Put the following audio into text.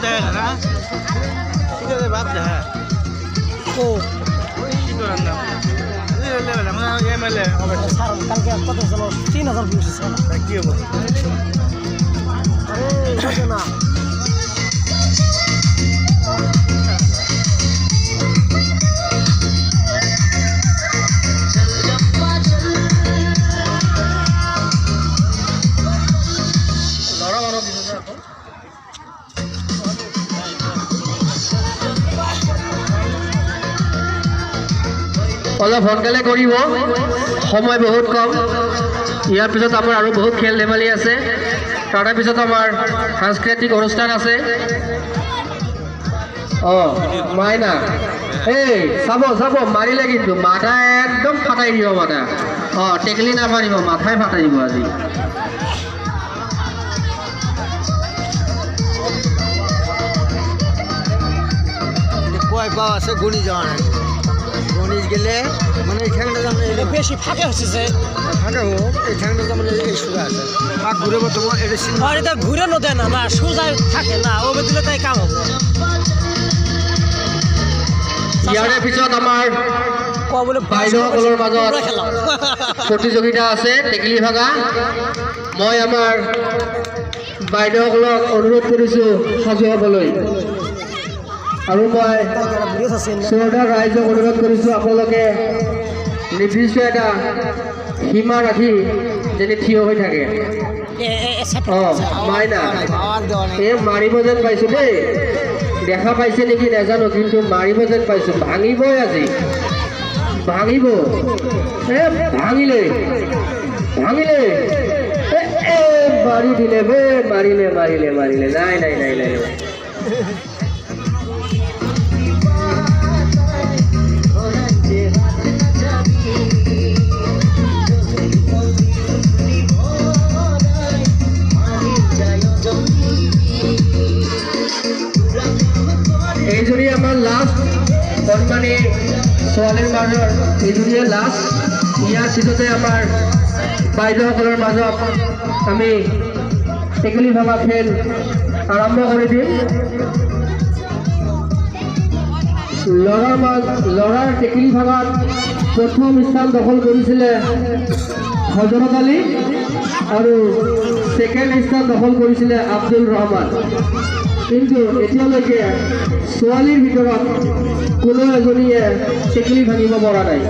দেখা না ঠিক আছে বাপ দেখা ও কি করার না এমএলএ কালকে কত ছিল 3000 ভিউজ ছিল কি হবো আরে না অলপ সোনকালে কৰিব সময় বহুত কম ইয়াৰ পিছত আমাৰ আৰু বহুত খেল ধেমালি আছে তাৰ পিছত আমাৰ সাংস্কৃতিক অনুষ্ঠান আছে মাইনা এই চাব চাব মাৰিলে কিন্তু মাথা একদম ফাটাই দিব মাথা টেকলি নামাৰিব মাথাই ফাটাই দিব আজি কয় পাও আছে গুণি যাওয়া নাই গণিত গেলে মানে এই ঠ্যাংটা যেমন বেশি ফাঁকে হচ্ছে যে ফাঁকা হোক এই ঠ্যাংটা যেমন এই সোজা আছে পাক ঘুরে তোমার এটা আর এটা ঘুরে নদে না না সোজা থাকে না ও দিলে তাই কাম হবে ইয়াৰে পিছত আমাৰ বাইদেউসকলৰ মাজত প্ৰতিযোগিতা আছে টেকেলি ভাগা মই আমাৰ বাইদেউসকলক অনুৰোধ কৰিছোঁ সাজু হ'বলৈ আৰু মই শ্ৰদ্ধাৰ ৰাইজক অনুৰোধ কৰিছোঁ আপোনালোকে নিৰ্দিষ্ট এটা সীমা ৰাখি যেনে থিয় হৈ থাকে মাইনা এই মাৰিব যেন পাইছোঁ দেই দেখা পাইছে নেকি নাজানো কিন্তু মাৰিব যেন পাইছোঁ ভাঙিবই আজি ভাঙিব ভাঙিলে ভাঙিলে মাৰি দিলে বে মাৰিলে মাৰিলে মাৰিলে নাই নাই নাই নাই এইজনী আমাৰ লাষ্ট কণমানি ছোৱালীৰ মাজৰ এইজনীয়ে লাষ্ট ইয়াৰ পিছতে আমাৰ বাইদেউসকলৰ মাজত আমি টেকেলি ভাঙা খেল আৰম্ভ কৰি দিম ল'ৰাৰ টেকেলি ভাঙাত প্ৰথম স্থান দখল কৰিছিলে হজৰত আলী আৰু ছেকেণ্ড স্থান দখল কৰিছিলে আব্দুল ৰহমান কিন্তু এতিয়ালৈকে ছোৱালীৰ ভিতৰত কোনো এজনীয়ে টেকেলি ভাঙিব পৰা নাই